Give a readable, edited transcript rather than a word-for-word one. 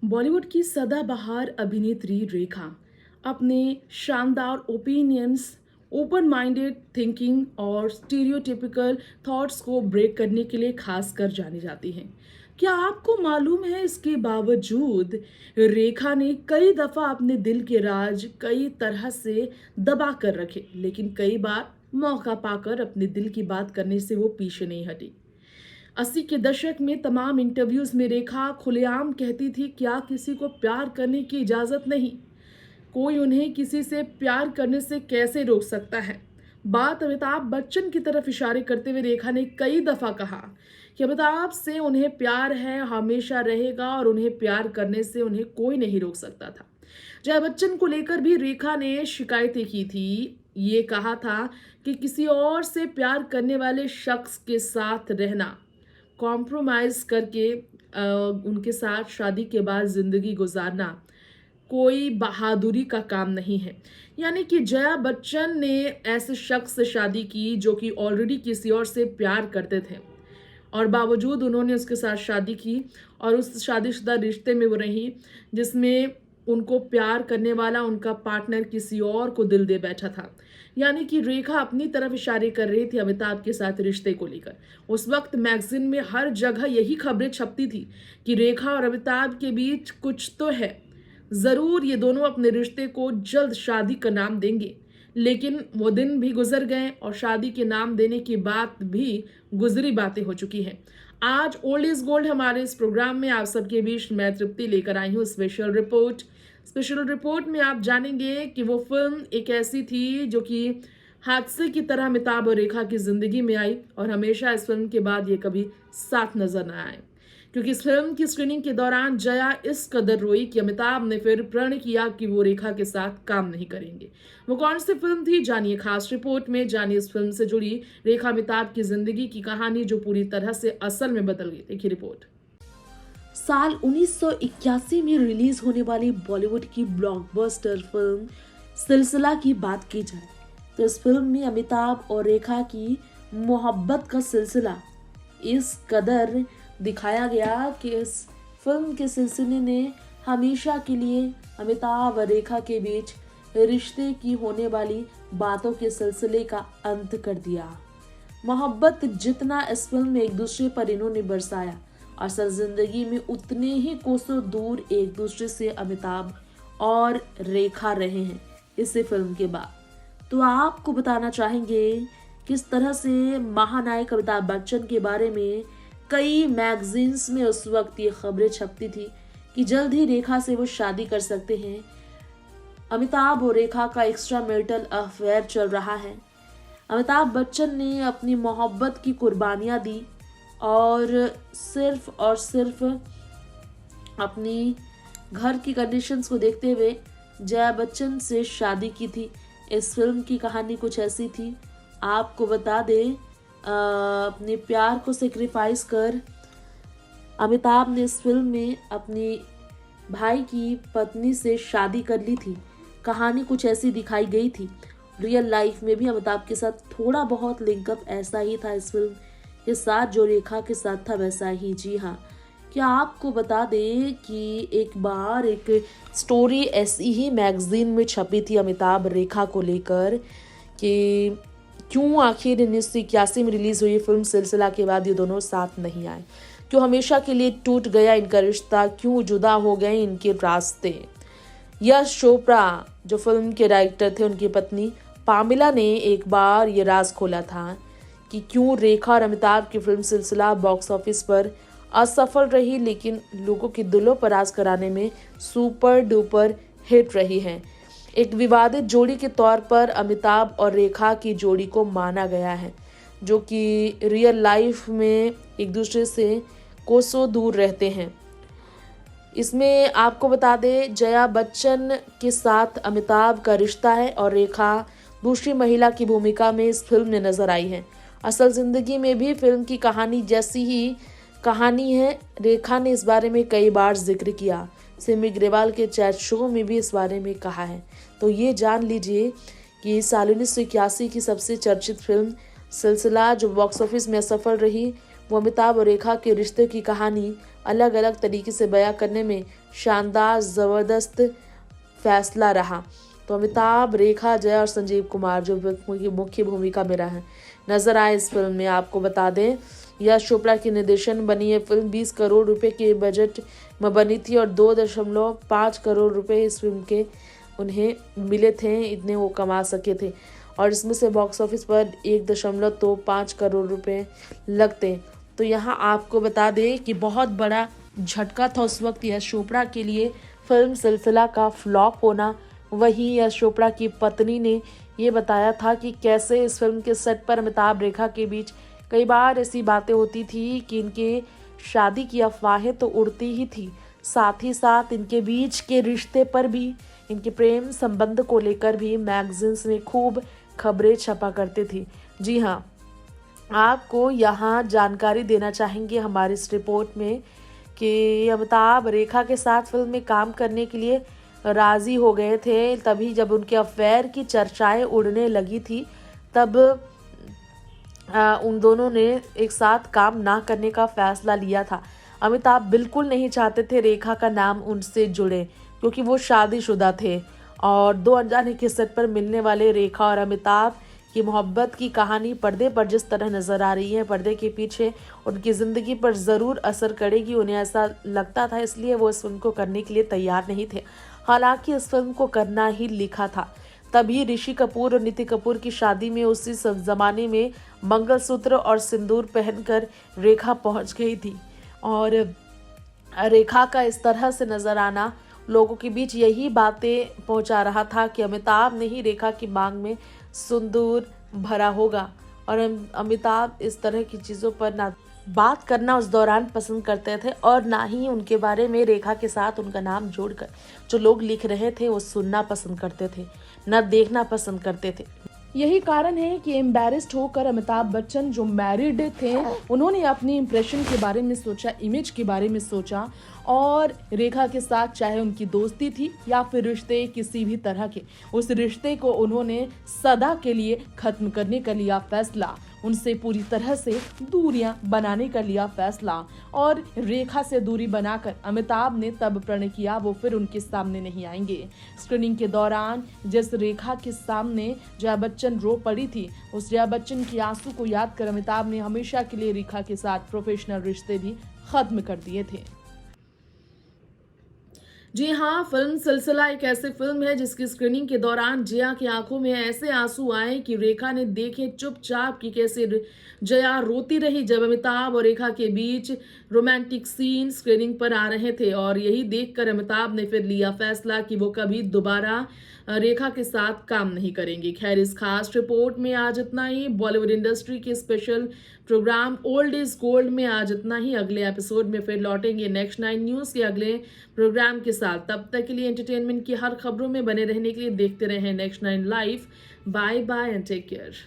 बॉलीवुड की सदाबहार अभिनेत्री रेखा अपने शानदार ओपिनियंस, ओपन माइंडेड थिंकिंग और स्टीरियोटिपिकल थॉट्स को ब्रेक करने के लिए खासकर जानी जाती हैं। क्या आपको मालूम है, इसके बावजूद रेखा ने कई दफ़ा अपने दिल के राज कई तरह से दबा कर रखे, लेकिन कई बार मौका पाकर अपने दिल की बात करने से वो पीछे नहीं हटी। 80 के दशक में तमाम इंटरव्यूज में रेखा खुलेआम कहती थी, क्या किसी को प्यार करने की इजाजत नहीं, कोई उन्हें किसी से प्यार करने से कैसे रोक सकता है। बात अमिताभ बच्चन की तरफ इशारे करते हुए रेखा ने कई दफा कहा कि अमिताभ से उन्हें प्यार है, हमेशा रहेगा और उन्हें प्यार करने से उन्हें कोई नहीं रोक सकता था। जया बच्चन को लेकर भी रेखा ने शिकायतें की थी। ये कहा था कि किसी और से प्यार करने वाले शख्स के साथ रहना, कॉम्प्रोमाइज़ करके उनके साथ शादी के बाद ज़िंदगी गुजारना कोई बहादुरी का काम नहीं है। यानी कि जया बच्चन ने ऐसे शख्स से शादी की जो कि ऑलरेडी किसी और से प्यार करते थे, और बावजूद उन्होंने उसके साथ शादी की और उस शादीशुदा रिश्ते में वो रही जिसमें उनको प्यार करने वाला उनका पार्टनर किसी और को दिल दे बैठा था। यानी कि रेखा अपनी तरफ इशारे कर रही थी अमिताभ के साथ रिश्ते को लेकर। उस वक्त मैगजीन में हर जगह यही खबरें छपती थी कि रेखा और अमिताभ के बीच कुछ तो है, ज़रूर ये दोनों अपने रिश्ते को जल्द शादी का नाम देंगे। लेकिन वो दिन भी गुजर गए और शादी के नाम देने की बात भी गुजरी बातें हो चुकी हैं। आज ओल्ड इज गोल्ड हमारे इस प्रोग्राम में आप सबके बीच मैं तृप्ति लेकर आई हूँ स्पेशल रिपोर्ट में आप जानेंगे कि वो फिल्म एक ऐसी थी जो कि हादसे की तरह अमिताभ और रेखा की जिंदगी में आई और हमेशा इस फिल्म के बाद ये कभी साथ नजर न आए, क्योंकि इस फिल्म की स्क्रीनिंग के दौरान जया इस कदर रोई कि अमिताभ ने फिर प्रण किया कि वो रेखा के साथ काम नहीं करेंगे। वो कौन सी फिल्म थी, जानिए खास रिपोर्ट में। जानिए इस फिल्म से जुड़ी रेखा अमिताभ की जिंदगी की कहानी जो पूरी तरह से असल में बदल गई। देखिए रिपोर्ट। साल 1981 में रिलीज होने वाली बॉलीवुड की ब्लॉकबस्टर फिल्म सिलसिला की बात की जाए तो इस फिल्म में अमिताभ और रेखा की मोहब्बत का सिलसिला इस कदर दिखाया गया कि इस फिल्म के सिलसिले ने हमेशा के लिए अमिताभ और रेखा के बीच रिश्ते की होने वाली बातों के सिलसिले का अंत कर दिया। मोहब्बत जितना इस फिल्म में एक दूसरे पर इन्होंने बरसाया, असल जिंदगी में उतने ही कोसों दूर एक दूसरे से अमिताभ और रेखा रहे हैं इसी फिल्म के बाद। तो आपको बताना चाहेंगे किस तरह से महानायक अमिताभ बच्चन के बारे में कई मैगजीन्स में उस वक्त ये खबरें छपती थी कि जल्द ही रेखा से वो शादी कर सकते हैं। अमिताभ और रेखा का एक्स्ट्रा मैरिटल अफेयर चल रहा है। अमिताभ बच्चन ने अपनी मोहब्बत की कुर्बानियां दी और सिर्फ अपनी घर की कंडीशंस को देखते हुए जया बच्चन से शादी की थी। इस फिल्म की कहानी कुछ ऐसी थी, आपको बता दें, अपने प्यार को सेक्रीफाइस कर अमिताभ ने इस फिल्म में अपनी भाई की पत्नी से शादी कर ली थी। कहानी कुछ ऐसी दिखाई गई थी। रियल लाइफ में भी अमिताभ के साथ थोड़ा बहुत लिंकअप ऐसा ही था इस फिल्म के साथ जो रेखा के साथ था, वैसा ही। जी हाँ, क्या आपको बता दें कि एक बार एक स्टोरी ऐसी ही मैगजीन में छपी थी अमिताभ रेखा को लेकर कि क्यों आखिर 1981 में रिलीज हुई फिल्म सिलसिला के बाद ये दोनों साथ नहीं आए, क्यों हमेशा के लिए टूट गया इनका रिश्ता, क्यों जुदा हो गए इनके रास्ते। यश चोपड़ा जो फिल्म के डायरेक्टर थे, उनकी पत्नी पामिला ने एक बार ये राज खोला था कि क्यों रेखा और अमिताभ की फिल्म सिलसिला बॉक्स ऑफिस पर असफल रही, लेकिन लोगों के दिलों पर राज कराने में सुपर डुपर हिट रही है। एक विवादित जोड़ी के तौर पर अमिताभ और रेखा की जोड़ी को माना गया है, जो कि रियल लाइफ में एक दूसरे से कोसों दूर रहते हैं। इसमें आपको बता दें, जया बच्चन के साथ अमिताभ का रिश्ता है और रेखा दूसरी महिला की भूमिका में इस फिल्म में नजर आई है। असल जिंदगी में भी फिल्म की कहानी जैसी ही कहानी है। रेखा ने इस बारे में कई बार जिक्र किया, सिमी ग्रेवाल के चैट शो में भी इस बारे में कहा है। तो ये जान लीजिए कि साल 1981 की सबसे चर्चित फिल्म सिलसिला जो बॉक्स ऑफिस में असफल रही, वो अमिताभ और रेखा के रिश्ते की कहानी अलग अलग तरीके से बयां करने में शानदार ज़बरदस्त फैसला रहा। तो अमिताभ, रेखा, जया और संजीव कुमार जो मुख्य भूमिका में रहे नजर आए इस फिल्म में। आपको बता दें, यश चोपड़ा की निर्देशन बनी ये फिल्म 20 करोड़ रुपए के बजट में बनी थी और 2.5 करोड़ रुपए इस फिल्म के उन्हें मिले थे, इतने वो कमा सके थे। और इसमें से बॉक्स ऑफिस पर 1.5 करोड़ रुपए लगते। तो यहाँ आपको बता दें कि बहुत बड़ा झटका था उस वक्त यश चोपड़ा के लिए फिल्म सिलसिला का फ्लॉप होना। वहीं यश चोपड़ा की पत्नी ने ये बताया था कि कैसे इस फिल्म के सेट पर अमिताभ रेखा के बीच कई बार ऐसी बातें होती थी कि इनके शादी की अफवाहें तो उड़ती ही थी, साथ ही साथ इनके बीच के रिश्ते पर भी, इनके प्रेम संबंध को लेकर भी मैगजीन्स में खूब खबरें छपा करती थी। जी हाँ, आपको यहाँ जानकारी देना चाहेंगे हमारी इस रिपोर्ट में कि अमिताभ रेखा के साथ फिल्म में काम करने के लिए राजी हो गए थे। तभी जब उनके अफेयर की चर्चाएं उड़ने लगी थी, तब उन दोनों ने एक साथ काम ना करने का फैसला लिया था। अमिताभ बिल्कुल नहीं चाहते थे रेखा का नाम उनसे जुड़े, क्योंकि वो शादीशुदा थे। और 2 अनजाने के सेट पर मिलने वाले रेखा और अमिताभ की मोहब्बत की कहानी पर्दे पर जिस तरह नजर आ रही है, पर्दे के पीछे उनकी ज़िंदगी पर ज़रूर असर करेगी, उन्हें ऐसा लगता था। इसलिए वो इस फिल्म को करने के लिए तैयार नहीं थे। हालांकि इस फिल्म को करना ही लिखा था। तभी ऋषि कपूर और नीति कपूर की शादी में उसी ज़माने में मंगलसूत्र और सिंदूर पहनकर रेखा पहुंच गई थी। और रेखा का इस तरह से नजर आना लोगों के बीच यही बातें पहुंचा रहा था कि अमिताभ ने ही रेखा की मांग में सिंदूर भरा होगा। और अमिताभ इस तरह की चीज़ों पर ना बात करना उस दौरान पसंद करते थे, और ना ही उनके बारे में रेखा के साथ उनका नाम जोड़कर जो लोग लिख रहे थे वो सुनना पसंद करते थे, न देखना पसंद करते थे। यही कारण है कि एम्बैरेस्ड होकर अमिताभ बच्चन जो मैरिड थे, उन्होंने अपनी इम्प्रेशन के बारे में सोचा, इमेज के बारे में सोचा, और रेखा के साथ चाहे उनकी दोस्ती थी या फिर रिश्ते किसी भी तरह के, उस रिश्ते को उन्होंने सदा के लिए खत्म करने का लिया फैसला, उनसे पूरी तरह से दूरियां बनाने का लिया फैसला। और रेखा से दूरी बनाकर अमिताभ ने तब प्रण किया वो फिर उनके सामने नहीं आएंगे। स्क्रीनिंग के दौरान जिस रेखा के सामने जया बच्चन रो पड़ी थी, उस जया बच्चन की आंसू को याद कर अमिताभ ने हमेशा के लिए रेखा के साथ प्रोफेशनल रिश्ते भी खत्म कर दिए थे। जी हाँ, फिल्म सिलसिला एक ऐसी फिल्म है जिसकी स्क्रीनिंग के दौरान जया की आंखों में ऐसे आंसू आए कि रेखा ने देखे चुपचाप कि कैसे जया रोती रही जब अमिताभ और रेखा के बीच रोमांटिक सीन स्क्रीनिंग पर आ रहे थे। और यही देखकर अमिताभ ने फिर लिया फैसला कि वो कभी दोबारा रेखा के साथ काम नहीं करेंगे। खैर, इस खास रिपोर्ट में आज इतना ही। बॉलीवुड इंडस्ट्री के special programme old is gold में आज इतना ही। अगले एपिसोड में फिर लौटेंगे नेक्स्ट 9 न्यूज़ के अगले प्रोग्राम के साथ। तब तक के लिए एंटरटेनमेंट की हर खबरों में बने रहने के लिए देखते रहें next 9 live. Bye bye and take care.